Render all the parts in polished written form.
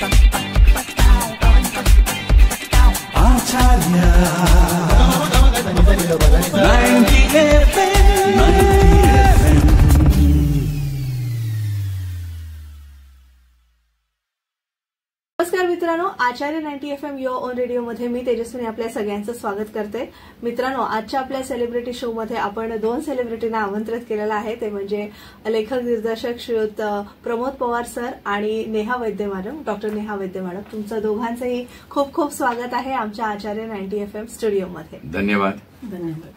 नमस्कार मित्रांनो, आचार्य 90 FM your on radio मध्ये मी तेजस्विनी आपल्या सगळ्यांचं स्वागत करते. मित्रांनो, आजच्या आपल्या सेलिब्रिटी शो मध्ये आपण 2 सेलिब्रिटींना आमंत्रित केलेलं आहे. ते म्हणजे लेखक दिग्दर्शक श्रीयुत प्रमोद पवार सर आणि नेहा वैद्य मॅडम, डॉक्टर नेहा वैद्य मॅडम. तुमचं दोघांचंही खूप खूप स्वागत आहे आमच्या आचार्य 90 FM स्टुडिओमध्ये. धन्यवाद. धन्यवाद.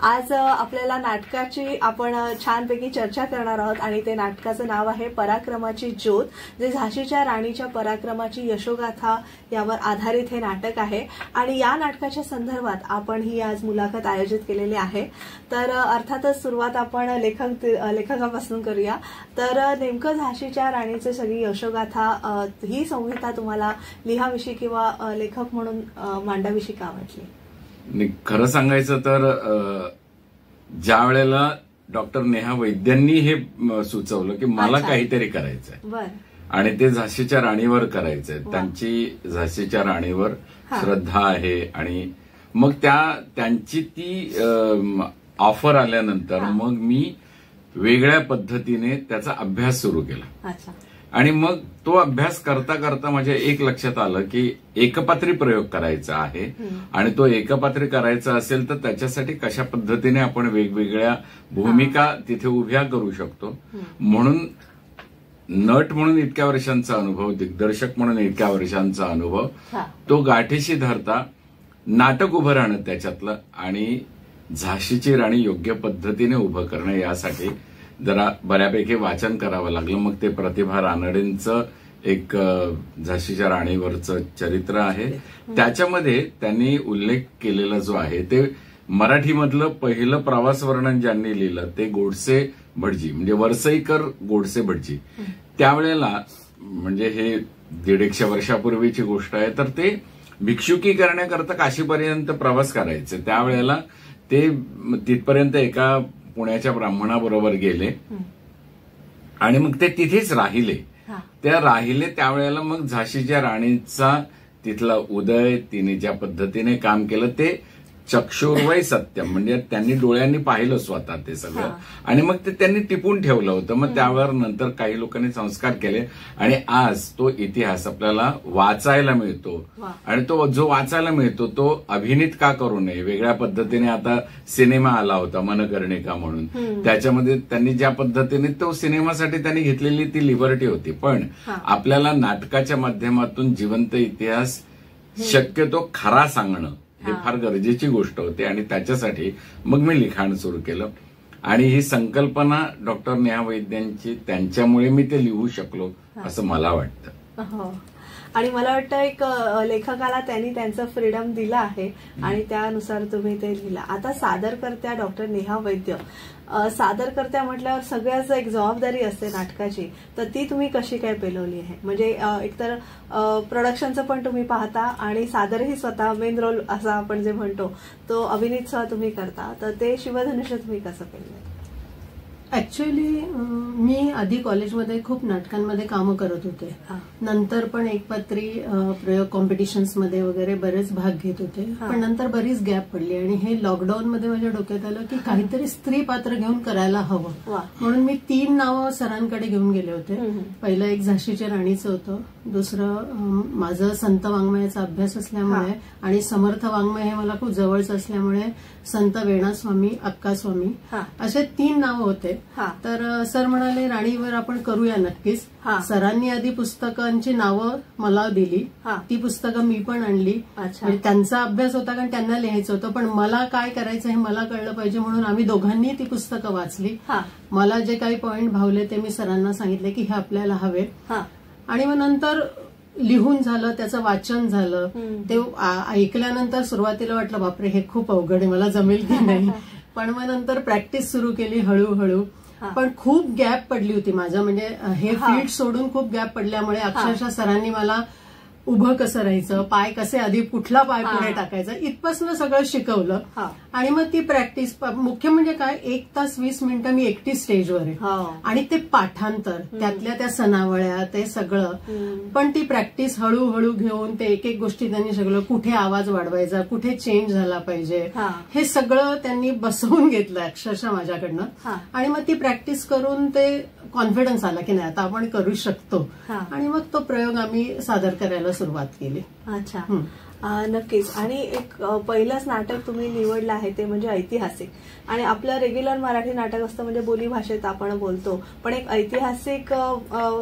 आज आपल्याला नाटकाची आपण छानपैकी चर्चा करणार आहोत आणि ते नाटकाचं नाव आहे पराक्रमाची ज्योत, जे झाशीच्या राणीच्या पराक्रमाची यशोगाथा यावर आधारित हे नाटक आहे. आणि या नाटकाच्या संदर्भात आपण ही आज मुलाखत आयोजित केलेली आहे. तर अर्थातच सुरुवात आपण लेखकापासून करूया. तर नेमकं झाशीच्या राणीची सगळी यशोगाथा ही संहिता तुम्हाला लिहाविषयी किंवा लेखक म्हणून मांडाविषयी का वाटली? खरं सांगायचं तर ज्या वेळेला डॉक्टर नेहा वैद्यांनी हे सुचवलं की मला काहीतरी करायचंय आणि ते झाशीच्या राणीवर करायचंय, त्यांची झाशीच्या राणीवर श्रद्धा आहे आणि मग त्यांची ती ऑफर आल्यानंतर मग मी वेगळ्या पद्धतीने त्याचा अभ्यास सुरू केला. आणि मग तो अभ्यास करता करता माझ्या एक लक्षात आलं की एकपात्री प्रयोग करायचा आहे आणि तो एकपात्री करायचा असेल तर त्याच्यासाठी कशा पद्धतीने आपण वेगवेगळ्या भूमिका तिथे उभ्या करू शकतो. म्हणून नट म्हणून इतक्या वर्षांचा अनुभव, दिग्दर्शक म्हणून इतक्या वर्षांचा अनुभव, तो गाठीशी धरता नाटक उभं राहणं त्याच्यातलं आणि झाशीची राणी योग्य पद्धतीने उभं करणं यासाठी जरा बऱ्यापैकी वाचन करावं लागलं. मग ते प्रतिभा रानडेंचं एक झाशीच्या राणीवरचं चरित्र आहे. त्याच्यामध्ये त्यांनी उल्लेख केलेला जो आहे ते मराठीमधलं पहिलं प्रवास वर्णन ज्यांनी लिहिलं ते गोडसे भटजी, म्हणजे वरसईकर गोडसे भटजी. त्यावेळेला म्हणजे हे 150 वर्षापूर्वीची गोष्ट आहे. तर ते भिक्षुकी करण्याकरता काशीपर्यंत प्रवास करायचे. त्यावेळेला ते तिथपर्यंत एका पुण्याच्या ब्राह्मणाबरोबर गेले आणि मग ते तिथेच राहिले. त्यावेळेला मग झाशीच्या राणीचा तिथला उदय, तिने ज्या पद्धतीने काम केलं ते चक्षुर्वय सत्यम, म्हणजे त्यांनी डोळ्यांनी पाहिलं स्वतः ते सगळं आणि मग ते त्यांनी टिपून ठेवलं होतं. मग त्यावर नंतर काही लोकांनी संस्कार केले आणि आज तो इतिहास आपल्याला वाचायला मिळतो. आणि तो जो वाचायला मिळतो तो अभिनीत का करू नये, वेगळ्या पद्धतीने आता सिनेमा आला होता मनकर्णिका म्हणून, त्याच्यामध्ये त्यांनी ज्या पद्धतीने तो सिनेमासाठी त्यांनी घेतलेली ती लिबर्टी होती. पण आपल्याला नाटकाच्या माध्यमातून जिवंत इतिहास शक्यतो खरा सांगणं हे फार गरजेची गोष्ट होती आणि त्याच्यासाठी मग मी लिखाण सुरू केलं. आणि ही संकल्पना डॉक्टर नेहा वैद्यांची, त्यांच्यामुळे मी ते लिहू शकलो असं मला वाटतं. आणि मला वाटतं एक लेखकाला त्यांनी त्यांचं फ्रीडम दिलं आहे आणि त्यानुसार तुम्ही ते लिहिलं. आता सादरकर्त्या डॉक्टर नेहा वैद्य, सादरकर्त्या म्हटल्यावर सगळ्याच एक जबाबदारी असते नाटकाची, तर ती तुम्ही कशी काय पेलवली आहे? म्हणजे एकतर प्रोडक्शनचं पण तुम्ही पाहता आणि सादरही स्वतः मेन रोल असा आपण जे म्हणतो तो अभिनीत तुम्ही करता, तर ते शिवधनुष्य तुम्ही कसं पेललं? ऍक्च्युअली मी आधी कॉलेजमध्ये खूप नाटकांमध्ये कामं करत होते. नंतर पण एकपात्री प्रयोग कॉम्पिटिशन्समध्ये वगैरे बरेच भाग घेत होते. पण नंतर बरीच गॅप पडली आणि हे लॉकडाऊनमध्ये माझ्या डोक्यात आलं की काहीतरी स्त्री पात्र घेऊन करायला हवं. म्हणून मी 3 नावं सरांकडे घेऊन गेले होते. पहिलं एक झाशीच्या राणीचं होतं, दुसरं माझं संत वाङ्मयाचा अभ्यास असल्यामुळे आणि समर्थ वाङ्मय हे मला खूप जवळचं असल्यामुळे संत वेणास्वामी, अक्कास्वामी, असे 3 नावं होते. तर सर म्हणाले राणीवर आपण करूया नक्कीच. सरांनी आधी पुस्तकांची नावं मला दिली, ती पुस्तकं मी पण आणली. म्हणजे त्यांचा अभ्यास होता कारण त्यांना लिहायचं होतं, पण मला काय करायचं हे मला कळलं पाहिजे म्हणून आम्ही दोघांनी ती पुस्तकं वाचली. मला जे काही पॉइंट भावले ते मी सरांना सांगितले की हे आपल्याला हवे. आणि मग नंतर लिहून झालं, त्याचं वाचन झालं. ते ऐकल्यानंतर सुरुवातीला वाटलं बापरे हे खूप अवघड आहे, मला जमेल की नाही. पण मग नंतर प्रॅक्टिस सुरू केली हळूहळू. पण खूप गॅप पडली होती माझं, म्हणजे हे फील्ड सोडून खूप गॅप पडल्यामुळे अक्षरशः सरांनी मला उभं कसं राहायचं, पाय कसे आधी कुठला पाय पुढे टाकायचा, इथपासून सगळं शिकवलं. आणि मग ती प्रॅक्टिस, मुख्य म्हणजे काय, 1 तास 20 मिनिटं मी एकटी स्टेजवर आहे आणि ते पाठांतर, त्यातल्या त्या सनावळ्या, ते सगळं. पण ती प्रॅक्टिस हळूहळू घेऊन ते एक एक गोष्टी त्यांनी सगळं, कुठे आवाज वाढवायचा, कुठे चेंज झाला पाहिजे, हे सगळं त्यांनी बसवून घेतलं अक्षरशः माझ्याकडनं. आणि मग ती प्रॅक्टिस करून ते कॉन्फिडन्स आला की नाही आता आपण करू शकतो. आणि मग तो प्रयोग आम्ही सादर करायला सुरुवात केली. अच्छा, नक्कीच. आणि एक पहिलंच नाटक तुम्ही निवडलं आहे ते म्हणजे ऐतिहासिक. आणि आपलं रेग्युलर मराठी नाटक असतं म्हणजे बोलीभाषेत आपण बोलतो, पण एक ऐतिहासिक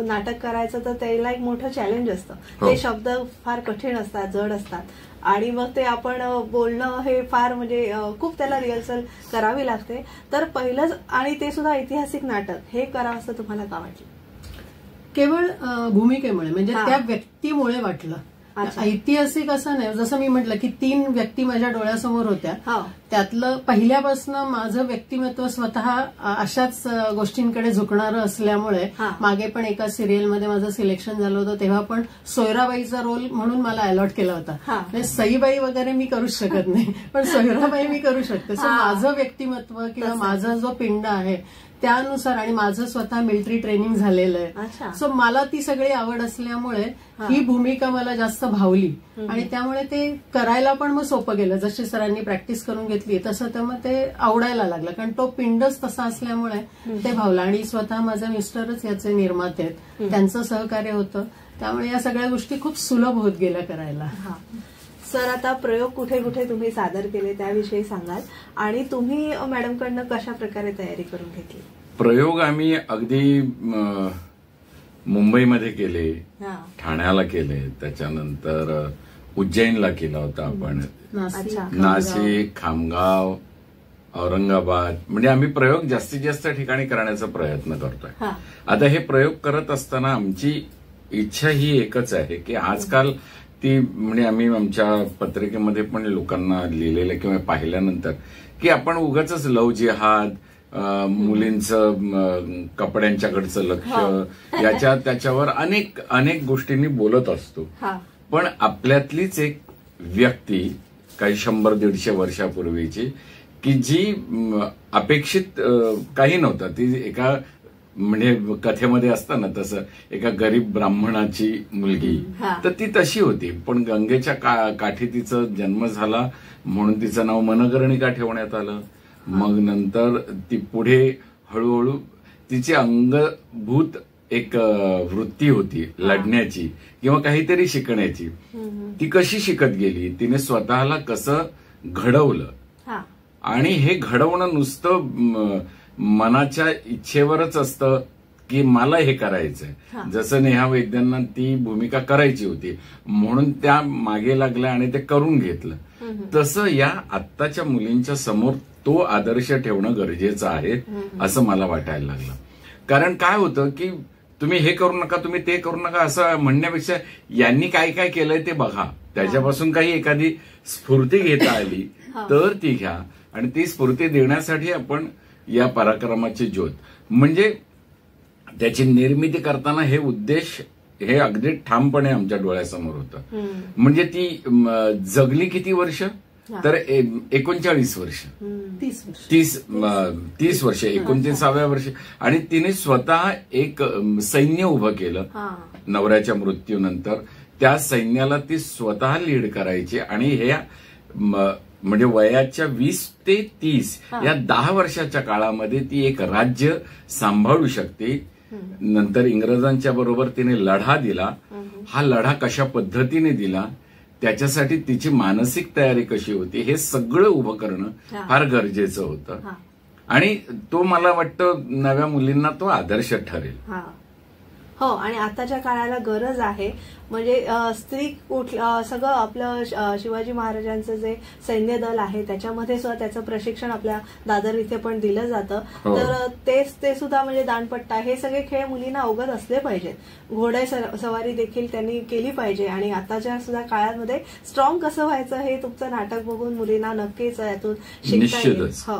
नाटक करायचं तर त्याला एक मोठं चॅलेंज असतं. ते शब्द फार कठीण असतात, जड असतात, आणि मग ते आपण बोलणं हे फार म्हणजे खूप त्याला रिहर्सल करावी लागते. तर पहिलंच आणि ते सुद्धा ऐतिहासिक नाटक हे करावं असं तुम्हाला का वाटलं? केवळ भूमिकेमुळे, म्हणजे त्या व्यक्तीमुळे वाटलं. ऐतिहासिक असं नाही, जसं मी म्हटलं की 3 व्यक्ती माझ्या डोळ्यासमोर होत्या. त्यातलं पहिल्यापासून माझं व्यक्तिमत्व स्वतः अशाच गोष्टींकडे झुकणारं असल्यामुळे, मागे पण एका सिरियलमध्ये माझं सिलेक्शन झालं होतं, तेव्हा पण सोयराबाईचा रोल म्हणून मला अलॉट केला होता. सईबाई वगैरे मी करू शकत नाही, पण सोयराबाई मी करू शकते. सो माझं व्यक्तिमत्व किंवा माझा जो पिंड आहे त्यानुसार, आणि माझं स्वतः मिलिटरी ट्रेनिंग झालेलं आहे, सो मला ती सगळी आवड असल्यामुळे ही भूमिका मला जास्त भावली. आणि त्यामुळे ते करायला पण मग सोपं गेलं. जशी सरांनी प्रॅक्टिस करून घेतली तसं तर मग ते आवडायला लागलं, कारण तो पिंडच तसा असल्यामुळे ते भावला. आणि स्वतः माझे मिस्टरच याचे निर्माते आहेत, त्यांचं सहकार्य होतं, त्यामुळे या सगळ्या गोष्टी खूप सुलभ होत गेल्या करायला. सर, आता प्रयोग कुठे कुठे तुम्ही सादर केले त्याविषयी सांगाल, आणि तुम्ही मॅडमकडनं कशा प्रकारे तयारी करून घेतली? प्रयोग आम्ही अगदी मुंबईमध्ये केले, ठाण्याला केले, त्याच्यानंतर उज्जैनला केला होता आपण, नाशिक, खामगाव, औरंगाबाद, म्हणजे आम्ही प्रयोग जास्तीत जास्त ठिकाणी करण्याचा प्रयत्न करतोय. आता हे प्रयोग करत असताना आमची इच्छा ही एकच आहे की आजकाल ती, म्हणजे आम्ही आमच्या पत्रिकेमध्ये पण लोकांना लिहिलेलं किंवा पाहिल्यानंतर की आपण उगाच लव जिहाद, मुलींचं कपड्यांच्याकडचं लक्ष, याच्या त्याच्यावर अनेक अनेक गोष्टींनी बोलत असतो. पण आपल्यातलीच एक व्यक्ती काही 100-150 वर्षापूर्वीची, की जी अपेक्षित काही नव्हतं, ती एका, म्हणजे कथेमध्ये असतं ना तसं, एका गरीब ब्राह्मणाची मुलगी, तर ती तशी होती. पण गंगेच्या काठी तिचा जन्म झाला म्हणून तिचं नाव मनकर्णिका ठेवण्यात आलं. मग नंतर ती पुढे हळूहळू तिची अंगभूत एक वृत्ती होती लढण्याची किंवा काहीतरी शिकण्याची. ती कशी शिकत गेली, तिने स्वतःला कसं घडवलं, आणि हे घडवणं नुसतं मनाच्या इच्छेवरच असतं की मला हे करायचंय. जसं नेहा वैद्यांना ती भूमिका करायची होती म्हणून त्या मागे लागल्या आणि ते करून घेतलं, तसं या आत्ताच्या मुलींच्या समोर तो आदर्श ठेवणं गरजेचं आहे असं मला वाटायला लागलं. कारण काय होतं की तुम्ही हे करू नका, तुम्ही ते करू नका असं म्हणण्यापेक्षा यांनी काय काय केलंय ते बघा, त्याच्यापासून काही एखादी स्फूर्ती घेता आली तर ती घ्या. आणि ती स्फूर्ती देण्यासाठी आपण या पराक्रमाची ज्योत, म्हणजे त्याची निर्मिती करताना हे उद्देश हे अगदी ठामपणे आमच्या डोळ्यासमोर होतं. म्हणजे ती जगली किती वर्ष, तर 39 वर्ष, 30 वर्ष, 29व्या वर्षी. आणि तिने स्वतः एक सैन्य उभं केलं नवऱ्याच्या मृत्यूनंतर. त्या सैन्याला ती स्वतः लीड करायची, आणि हे म्हणजे वयाच्या 20 ते 30 या 10 वर्षाच्या काळामध्ये ती एक राज्य सांभाळू शकते. नंतर इंग्रजांच्या बरोबर तिने लढा दिला. हा लढा कशा पद्धतीने दिला, त्याच्यासाठी तिची मानसिक तयारी कशी होती, हे सगळं उभं करणं फार गरजेचं होतं. आणि तो मला वाटतं नव्या मुलींना तो आदर्श ठरेल. हो, आणि आताच्या काळाला गरज आहे. म्हणजे स्त्री सगळं आपलं शिवाजी महाराजांचं जे सैन्य दल आहे त्याच्यामध्ये सुद्धा त्याचं प्रशिक्षण आपल्या दादर इथे पण दिलं जातं. तर ते सुद्धा म्हणजे दांडपट्टा, हे सगळे खेळ मुलींना अवगत असले पाहिजेत. घोडे सवारी देखील त्यांनी केली पाहिजे. आणि आताच्या सुद्धा काळामध्ये स्ट्रॉंग कसं व्हायचं हे तुमचं नाटक बघून मुलींना नक्कीच यातून शिकता येईल. हो,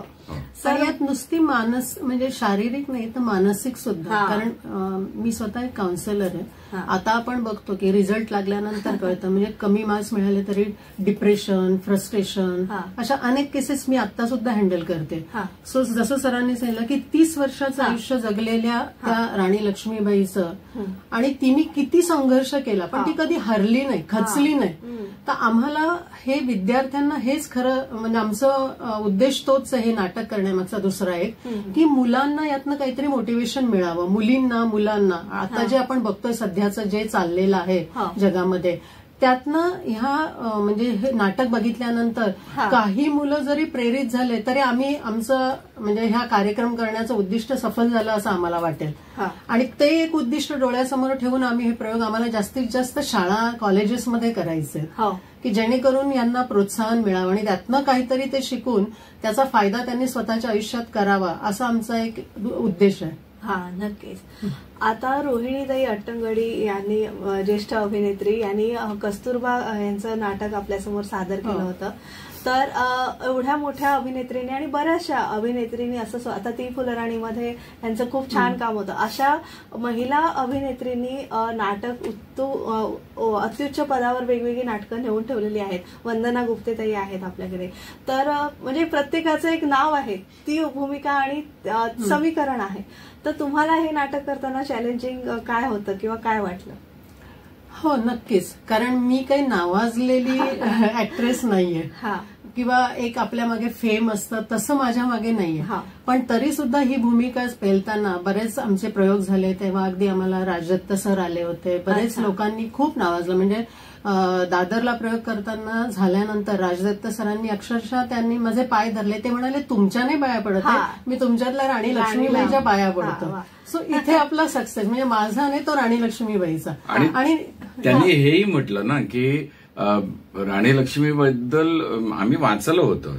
तर यात नुसती म्हणजे शारीरिक नाही तर मानसिक सुद्धा. कारण मी स्वतः एक काउन्सिलर आहे, आता आपण बघतो की रिझल्ट लागल्यानंतर कळतं, म्हणजे कमी मार्क्स मिळाले तरी डिप्रेशन, फ्रस्ट्रेशन, अशा अनेक केसेस मी आता सुद्धा हँडल करते. सो जसं सरांनी सांगितलं की 30 वर्षाचं आयुष्य जगलेल्या त्या राणी लक्ष्मीबाईचं, आणि तिने किती संघर्ष केला पण ती कधी हरली नाही, खचली नाही. तर आम्हाला हे विद्यार्थ्यांना हेच खरं म्हणजे आमचं उद्देश तोच आहे नाटक करण्यामागचा दुसरा एक, की मुलांना यातनं काहीतरी मोटिवेशन मिळावं. मुलांना आता जे आपण बघतोय सध्याचं जे चाललेलं आहे जगामध्ये, त्यातनं ह्या म्हणजे हे नाटक बघितल्यानंतर काही मुलं जरी प्रेरित झाले तरी आम्ही आमचं म्हणजे ह्या कार्यक्रम करण्याचं उद्दिष्ट सफल झालं असं आम्हाला वाटेल. आणि ते एक उद्दिष्ट डोळ्यासमोर ठेवून आम्ही हे प्रयोग आम्हाला जास्तीत जास्त शाळा कॉलेजेसमध्ये करायचे, की जेणेकरून यांना प्रोत्साहन मिळावं आणि त्यातनं काहीतरी ते शिकून त्याचा फायदा त्यांनी स्वतःच्या आयुष्यात करावा असा आमचा एक उद्देश आहे. नक्कीच. आता रोहिणीताई अट्टंगडी यांनी, ज्येष्ठ अभिनेत्री, यांनी कस्तुरबा यांचं नाटक आपल्यासमोर सादर केलं होतं. तर एवढ्या मोठ्या अभिनेत्रीने आणि बऱ्याचशा अभिनेत्रींनी असं, आता ती फुलराणीमध्ये यांचं खूप छान काम होतं, अशा महिला अभिनेत्रींनी नाटक अत्युच्च पदावर वेगवेगळी नाटकं नेऊन ठेवलेली आहेत. वंदना गुप्तेताई आहेत आपल्याकडे. तर म्हणजे प्रत्येकाचं एक नाव आहे, ती भूमिका आणि समीकरण आहे. तर तुम्हाला हे नाटक करताना चॅलेंजिंग काय होतं किंवा काय वाटलं? हो, नक्कीच. कारण मी काही नावाजलेली ऍक्ट्रेस नाहीये किंवा एक आपल्या मागे फेम असतं तसं माझ्या मागे नाहीये. पण तरी सुद्धा ही भूमिका पेलताना बरेच आमचे प्रयोग झाले. तेव्हा अगदी आम्हाला राजदत्त सर आले होते, बरेच लोकांनी खूप नावाजलं. म्हणजे दादरला प्रयोग करताना झाल्यानंतर राजदत्त सरांनी अक्षरशः त्यांनी माझे पाय धरले. ते म्हणाले, तुमच्याने पाया पडत आहे, मी तुमच्यातल्या राणी लक्ष्मीबाईच्या पाया पडतो. सो इथे आपला सक्सेस म्हणजे माझा नाही, तो राणी लक्ष्मीबाईचा. आणि त्यांनी हेही म्हटलं ना की राणी लक्ष्मीबद्दल आम्ही वाचलं होतं,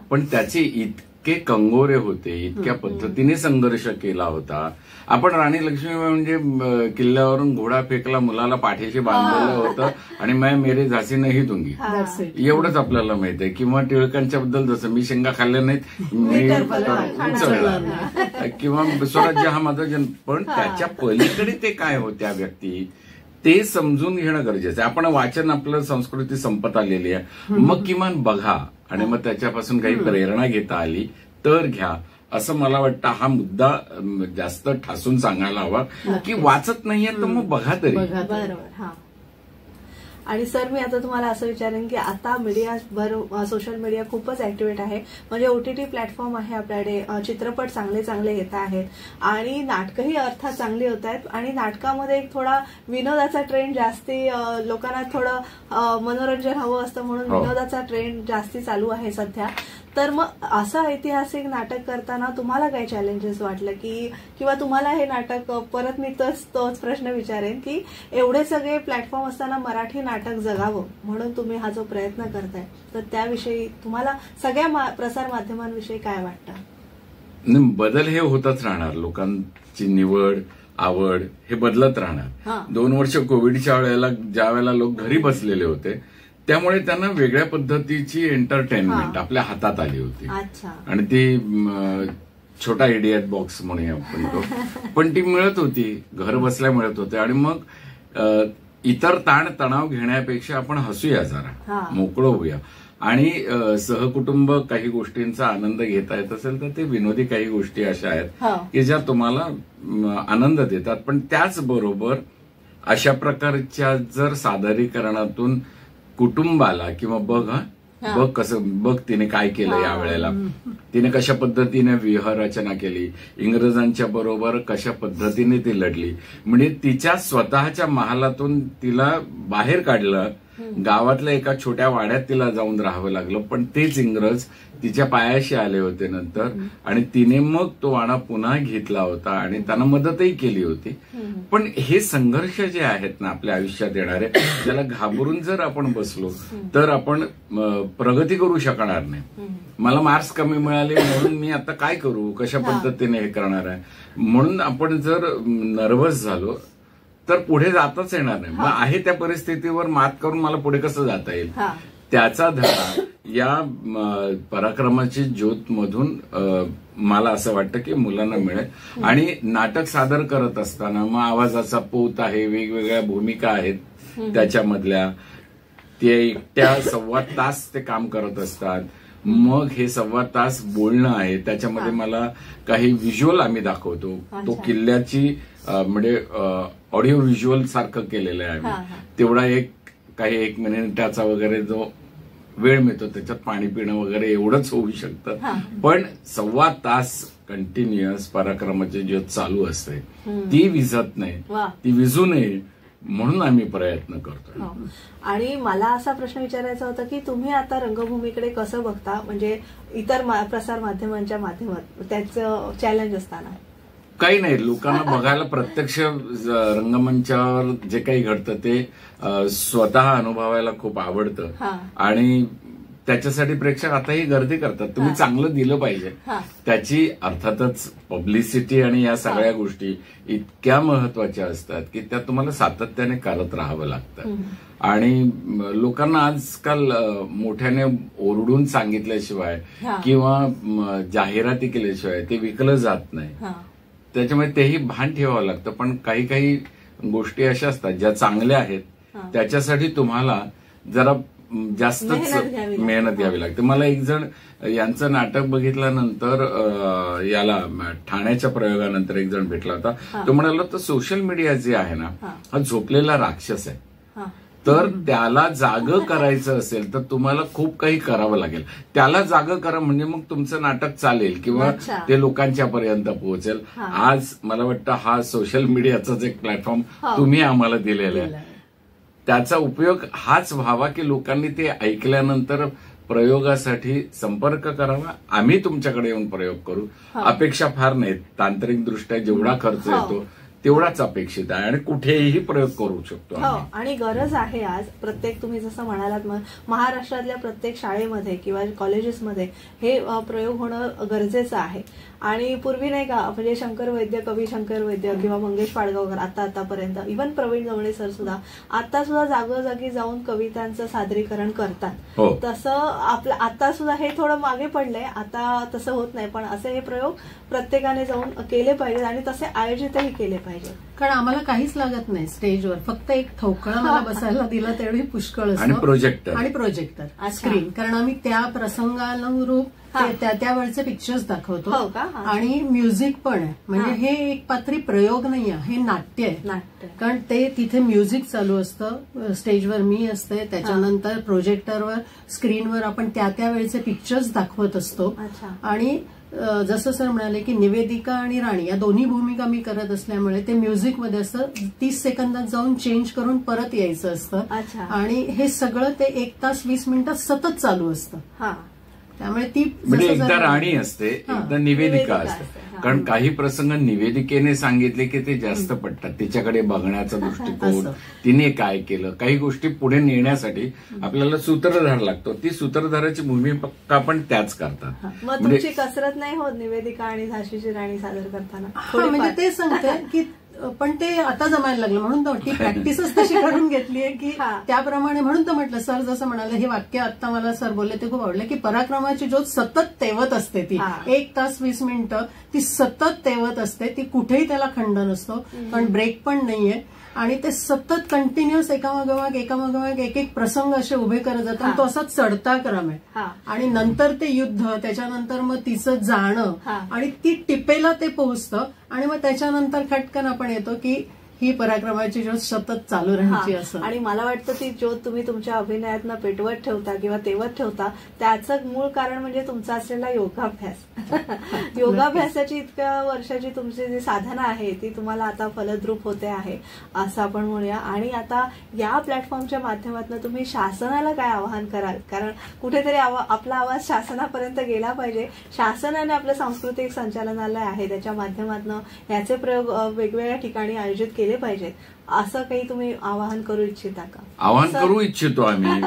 पण त्याचे इतके कंगोरे होते, इतक्या पद्धतीने संघर्ष केला होता. आपण राणी लक्ष्मीबाई म्हणजे किल्ल्यावरून घोडा फेकला, मुलाला पाठीशी बांधलेलं होतं आणि मैं मेरे झाशी नाही दूंगी, एवढंच आपल्याला माहित आहे. किंवा टिळकांच्या बद्दल जसं मी शेंगा खाल्ल्या नाहीत मी उचलला, किंवा स्वराज्य हा माझा जन्म. पण त्याच्या पलीकडे ते काय होत्या व्यक्ती ते समजून घेणं गरजेचं आहे. आपण वाचन, आपलं संस्कृती संपत आलेली आहे, मग किमान बघा आणि मग त्याच्यापासून काही प्रेरणा घेता आली तर घ्या, असं मला वाटतं. हा मुद्दा जास्त ठासून सांगायला हवा की वाचत नाहीये तर मग बघा तरी. बरोबर. आणि सर, मी आता तुम्हाला असं विचारेन की आता मीडिया, सोशल मीडिया खूपच ऍक्टिव्हेट आहे. म्हणजे OTT प्लॅटफॉर्म आहे आपल्याकडे, चित्रपट चांगले चांगले येत आहेत आणि नाटकही अर्थात चांगली होत आहेत. आणि नाटकामध्ये एक थोडा विनोदाचा ट्रेंड जास्ती, लोकांना थोडं मनोरंजन हवं असतं म्हणून विनोदाचा ट्रेंड जास्ती चालू आहे सध्या. तर मग असं ऐतिहासिक नाटक करताना तुम्हाला काय चॅलेंजेस वाटलं की, किंवा तुम्हाला हे नाटक, परत मी तोच प्रश्न विचारेन की एवढे सगळे प्लॅटफॉर्म असताना मराठी नाटक जगावं म्हणून तुम्ही हा जो प्रयत्न करताय, तर त्याविषयी तुम्हाला सगळ्या प्रसार माध्यमांविषयी काय वाटतं? बदल हे होतच राहणार. लोकांची निवड, आवड हे बदलत राहणार. 2 वर्ष कोविडच्या वेळेला ज्या वेळेला लोक घरी बसलेले होते त्यामुळे त्यांना वेगळ्या पद्धतीची एंटरटेनमेंट आपल्या हातात आली होती. आणि ती छोटा इडियट बॉक्स म्हणूया आपण तो, पण ती मिळत होती, घर बसल्या मिळत होते. आणि मग इतर ताण तणाव घेण्यापेक्षा आपण हसूया, जरा मोकळं होऊया आणि सहकुटुंब काही गोष्टींचा आनंद घेता येत असेल तर ते विनोदी काही गोष्टी अशा आहेत की ज्या तुम्हाला आनंद देतात. पण त्याचबरोबर अशा प्रकारच्या जर सादरीकरणातून कुटुंबाला किंवा बघ कसं, बघ तिने काय केलं या वेळेला, तिने कशा पद्धतीने व्यूहरचना केली, इंग्रजांच्या बरोबर कशा पद्धतीने ती लढली, म्हणजे तिच्या स्वतःच्या महालातून तिला बाहेर काढलं, गावातल्या एका छोट्या वाड्यात तिला जाऊन राहावं लागलं, पण तेच इंग्रज तिच्या पायाशी आले होते नंतर आणि तिने मग तो वाडा पुन्हा घेतला होता आणि त्यांना मदतही केली होती. पण हे संघर्ष जे आहेत ना आपल्या आयुष्यात येणारे, त्याला घाबरून जर आपण बसलो तर आपण प्रगती करू शकणार नाही. मला मार्क्स कमी मिळाले म्हणून मी आता काय करू, कशा पद्धतीने हे करणार आहे, म्हणून आपण जर नर्व्हस झालो तर पुढे जाताच येणार नाही. मग आहे त्या परिस्थितीवर मात करून मला पुढे कसं जाता येईल, त्याचा धडा या पराक्रमाची ज्योत मधून मला असं वाटतं की मुलांना मिळेल. आणि नाटक सादर करत असताना मग आवाजाचा पोत आहे, वेगवेगळ्या भूमिका आहेत त्याच्यामधल्या, ते एकट्या 1.25 तास ते काम करत असतात. मग हे 1.25 तास बोलणं आहे, त्याच्यामध्ये मला काही व्हिज्युअल आम्ही दाखवतो. तो किल्ल्याची म्हणजे ऑडिओ व्हिज्युअल सारखं केलेलं आहे. तेवढा काही 1 मिनिटाचा वगैरे जो वेळ मिळतो त्याच्यात पाणी पिणं वगैरे एवढंच होऊ शकतं. पण 1.25 तास कंटिन्युअस पराक्रमाची ज्योत चालू असते, ती विझत नाही, ती विझू नये म्हणून आम्ही प्रयत्न करतो. आणि मला असा प्रश्न विचारायचा होता की तुम्ही आता रंगभूमीकडे कसं बघता, म्हणजे इतर प्रसार माध्यमांच्या माध्यमात त्याचं चॅलेंज असताना? काही नाही, लोकांना बघायला प्रत्यक्ष रंगमंचावर जे काही घडतं ते स्वतः अनुभवायला खूप आवडतं. आणि त्याच्यासाठी प्रेक्षक आताही गर्दी करतात. तुम्ही चांगलं दिलं पाहिजे, त्याची अर्थातच पब्लिसिटी आणि या सगळ्या गोष्टी इतक्या महत्वाच्या असतात की त्या तुम्हाला सातत्याने करत राहावं लागतं. आणि लोकांना आजकाल मोठ्याने ओरडून सांगितल्याशिवाय किंवा जाहिराती केल्याशिवाय ते विकलं जात नाही. त्याच्यामुळे तेही भान ठेवावं लागतं. पण काही काही गोष्टी अशा असतात ज्या चांगल्या आहेत, त्याच्यासाठी तुम्हाला जरा जास्तच मेहनत घ्यावी लागते. मला एक जण यांचं नाटक बघितल्यानंतर याला ठाण्याच्या प्रयोगानंतर एक जण भेटला होता. तो म्हणाला तर सोशल मीडिया जे आहे ना हा झोपलेला राक्षस आहे, तर त्याला जागं करायचं असेल तर तुम्हाला खूप काही करावं लागेल. त्याला जागं करा म्हणजे मग तुमचं नाटक चालेल किंवा ते लोकांच्या पर्यंत पोहोचेल. आज मला वाटतं हा सोशल मीडियाचाच एक प्लॅटफॉर्म तुम्ही आम्हाला दिलेला आहे, त्याचा उपयोग हाच व्हावा की लोकांनी ते ऐकल्यानंतर प्रयोगासाठी संपर्क करावा. आम्ही तुमच्याकडे येऊन प्रयोग करू. अपेक्षा फार नाहीत, तांत्रिकदृष्ट्या जेवढा खर्च येतो तेवढाच अपेक्षित आहे आणि कुठेही प्रयोग करू शकतो. आणि गरज आहे आज प्रत्येक, तुम्ही जसं म्हणालात महाराष्ट्रातल्या प्रत्येक शाळेमध्ये किंवा कॉलेजेसमध्ये हे प्रयोग होणं गरजेचं आहे. आणि पूर्वी नाही का म्हणजे शंकर वैद्य, कवी शंकर वैद्य किंवा मंगेश पाडगावकर आतापर्यंत इव्हन प्रवीण दवणे सर सुद्धा आता सुद्धा जागोजागी जाऊन कवितांचं सादरीकरण करतात. तसं आता सुद्धा हे थोडं मागे पडलंय, आता तसं होत नाही. पण असे हे प्रयोग प्रत्येकाने जाऊन केले पाहिजेत आणि तसे आयोजितही केले पाहिजे. कारण आम्हाला काहीच लागत नाही स्टेजवर, फक्त एक ठोकळा मला बसायला दिला तेवढी पुष्कळ असतं आणि प्रोजेक्टर स्क्रीन. कारण आम्ही त्या प्रसंगानुरूप त्यावेळचे पिक्चर्स दाखवतो आणि म्युझिक पण आहे. म्हणजे हे एक पात्री प्रयोग नाही आहे, हे नाट्य आहे. कारण ते तिथे म्युझिक चालू असतं, स्टेजवर मी असते, त्याच्यानंतर प्रोजेक्टरवर स्क्रीनवर आपण त्यावेळेचे पिक्चर्स दाखवत असतो. आणि जसं सर म्हणाले की निवेदिका आणि राणी या दोन्ही भूमिका मी करत असल्यामुळे ते म्युझिकमध्ये असतं. 30 सेकंदात जाऊन चेंज करून परत यायचं असतं आणि हे सगळं ते 1 तास 20 मिनिटात सतत चालू असतं. त्यामुळे ती म्हणजे एकदा राणी असते, एकदा निवेदिका असते. कारण काही प्रसंग निवेदिकेने सांगितले की ते जास्त पडतात, तिच्याकडे बघण्याचा दृष्टिकोन, तिने काय केलं, काही गोष्टी पुढे नेण्यासाठी आपल्याला सूत्रधार लागतो. ती सूत्रधाराची भूमिका पण त्याच करतात. मग तुमची कसरत नाही होत निवेदिका आणि झाशीची राणी सादर करताना? म्हणजे ते सांगते की पण ते आता जमायला लागलं म्हणून ती प्रॅक्टिसच तशी करून घेतली आहे की त्याप्रमाणे. म्हणून तर म्हटलं सर जसं म्हणाले हे वाक्य आता मला सर बोलले ते खूप आवडलं की पराक्रमाची ज्योत सतत तेवत असते. ती 1 तास 20 मिनिटं ती सतत तेवत असते, ती कुठेही त्याला खंड नसतो, पण ब्रेक पण नाहीये. आणि ते सतत कंटिन्युअस एकामागोमाग एक एक प्रसंग असे उभे करत जातात. तो असा चढता क्रम आहे. आणि नंतर ते युद्ध, त्याच्यानंतर मग तिचं जाणं आणि ती टिपेला ते पोहोचतं आणि मग त्याच्यानंतर खटकन आपण येतो की ही पराक्रमाची ज्योत सतत चालू राहायची असं. आणि मला वाटतं ती ज्योत तुम्ही तुमच्या अभिनयातनं पेटवत ठेवता किंवा तेवत ठेवता त्याचं मूळ कारण म्हणजे तुमचा असलेला योगाभ्यास. योगाभ्यासाची इतक्या वर्षाची तुमची जी साधना आहे ती तुम्हाला आता फलद्रूप होते आहे असं आपण म्हणूया. आणि आता या प्लॅटफॉर्मच्या माध्यमातून तुम्ही शासनाला काय आवाहन कराल? कारण कुठेतरी आपला आवाज शासनापर्यंत गेला पाहिजे. शासनाने आपलं सांस्कृतिक संचालनालय आहे त्याच्या माध्यमातून याचे प्रयोग वेगवेगळ्या ठिकाणी आयोजित केले पाहिजेत, असं काही तुम्ही आवाहन करू इच्छिता का? आवाहन करू इच्छितो आम्ही,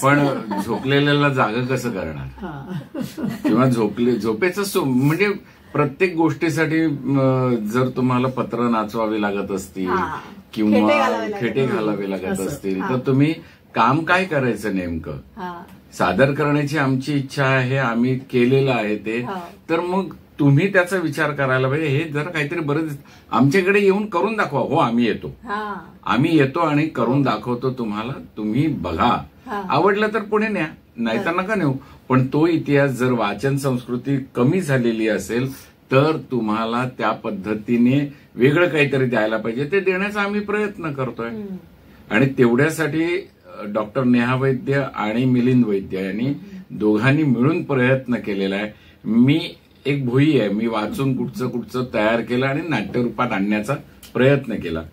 पण झोपलेल्याला जागं कसं करणार? किंवा झोपेचं म्हणजे प्रत्येक गोष्टीसाठी जर तुम्हाला पत्र नाचवावी लागत असतील किंवा खेटे घालावे लागत असतील तर तुम्ही काम काय करायचं नेमकं, सादर करण्याची आमची इच्छा आहे, आम्ही केलेलं आहे ते, तर मग तुम्ही त्याचा विचार करायला पाहिजे. हे जर काहीतरी बरं आमच्याकडे येऊन करून दाखवा. हो, आम्ही येतो आणि करून दाखवतो तुम्हाला, तुम्ही बघा, आवडलं तर पुढे न्या, नाहीतर नका नेऊ. पण तो इतिहास जर वाचन संस्कृती कमी झालेली असेल तर तुम्हाला त्या पद्धतीने वेगळं काहीतरी द्यायला पाहिजे. ते देण्याचा आम्ही प्रयत्न करतोय आणि तेवढ्यासाठी डॉक्टर नेहा वैद्य आणि मिलिंद वैद्य यांनी दोघांनी मिळून प्रयत्न केलेला आहे. मी एक भुई आहे, मी वाचून कुठचं तयार केलं आणि नाट्यरूपात आणण्याचा प्रयत्न केला.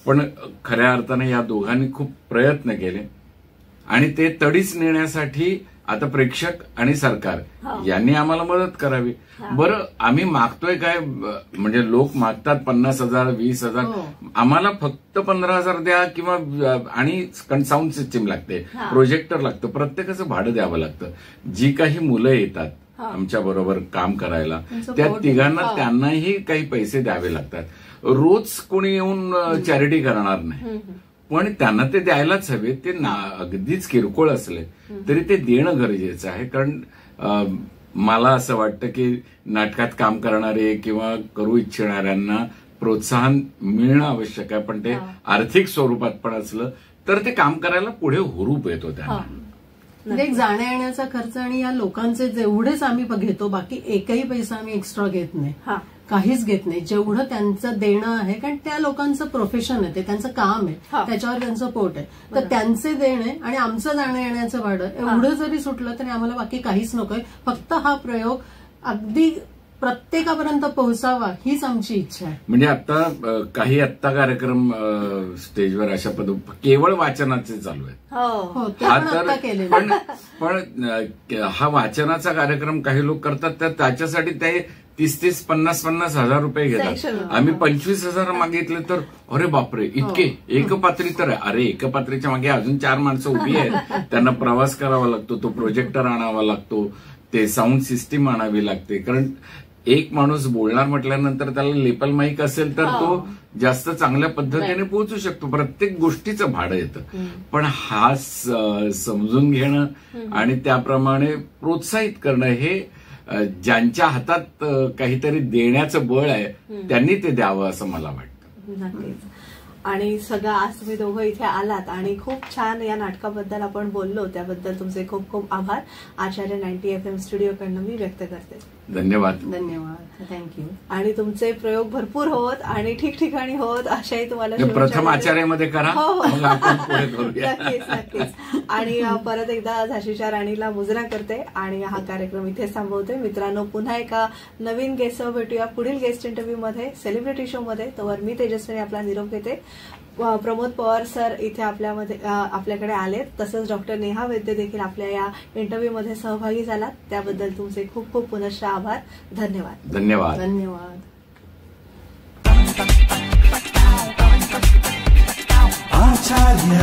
पण खऱ्या अर्थाने या दोघांनी खूप प्रयत्न केले आणि ते तडीस नेण्यासाठी आता प्रेक्षक आणि सरकार यांनी आम्हाला मदत करावी. बरं, आम्ही मागतोय काय, म्हणजे लोक मागतात 50,000 20,000, आम्हाला फक्त 15,000 द्या किंवा आणि साऊंड सिस्टीम लागते, प्रोजेक्टर लागतं, प्रत्येकाचं भाडं द्यावं लागतं. जी काही मुलं येतात आमच्या बरोबर काम करायला त्या तिघांना त्यांनाही काही पैसे द्यावे लागतात. रोज कोणी येऊन चॅरिटी करणार नाही, पण त्यांना ते द्यायलाच हवे. ते अगदीच किरकोळ असले तरी ते देणं गरजेचं आहे. कारण मला असं वाटतं की नाटकात काम करणारे किंवा करू इच्छिणाऱ्यांना प्रोत्साहन मिळणं आवश्यक आहे, पण ते आर्थिक स्वरूपात पण असलं तर ते काम करायला पुढे हुरूप येतो. त्यांना एक जाण्या येण्याचा खर्च आणि या लोकांचे जेवढेच आम्ही घेतो, बाकी एकही पैसा आम्ही एक्स्ट्रा घेत नाही, काहीच घेत नाही. जेवढं त्यांचं देणं आहे, कारण त्या लोकांचं प्रोफेशन आहे, ते त्यांचं काम आहे, त्याच्यावर त्यांचं पोट आहे, तर त्यांचे देणे आणि आमचं जाण्या येण्याचं भाडं एवढं जरी सुटलं तरी आम्हाला बाकी काहीच नकोय. फक्त हा प्रयोग अगदी प्रत्येकापर्यंत पोहोचावा हीच आमची इच्छा आहे. म्हणजे आता कार्यक्रम स्टेजवर अशा पद्धती केवळ वाचनाचे चालू आहेत. पण हा वाचनाचा कार्यक्रम काही लोक करतात, तर त्याच्यासाठी ते 30,000 50,000 50,000 रुपये घेतात. आम्ही 25,000 मागितले तर अरे बापरे, इतके एकपात्री तर आहे. अरे एकपात्रीच्या मागे अजून 4 माणसं उभी आहेत, त्यांना प्रवास करावा लागतो, तो प्रोजेक्टर आणावा लागतो, ते साऊंड सिस्टीम आणावी लागते. कारण एक माणूस बोलणार म्हटल्यानंतर त्याला लेपल माईक असेल तर तो जास्त चांगल्या पद्धतीने पोहोचू शकतो. प्रत्येक गोष्टीचं भाडं येतं. पण हा समजून घेणं आणि त्याप्रमाणे प्रोत्साहित करणं हे ज्यांच्या हातात काहीतरी देण्याचं बळ आहे त्यांनी ते द्यावं असं मला वाटतं. नक्कीच. आणि सगळं आज तुम्ही दोघं इथे आलात आणि खूप छान या नाटकाबद्दल आपण बोललो, त्याबद्दल तुमचे खूप खूप आभार आचार्य 90 FM स्टुडिओकडनं मी व्यक्त करते. धन्यवाद. थँक्यू. आणि तुमचे प्रयोग भरपूर होत आणि ठिकठिकाणी होत अशाही तुम्हाला प्रथम आचार्यामध्ये करा. नक्कीच नक्कीच. आणि परत एकदा झाशीच्या राणीला मुजरा करते आणि हा कार्यक्रम इथे थांबवते. मित्रांनो, पुन्हा एका नवीन गेस्टसह भेटूया पुढील गेस्ट इंटरव्ह्यू मध्ये, सेलिब्रिटी शो मध्ये. तोवर मी तेजस्विनी आपला निरोप घेते. प्रमोद पवार सर इथे आपल्याकडे आलेत, तसंच डॉक्टर नेहा वैद्य देखील आपल्या या इंटरव्ह्यू मध्ये सहभागी झालात, त्याबद्दल तुमचे खूप खूप पुनश्च आभार. धन्यवाद. धन्यवाद. धन्यवाद. आचार्य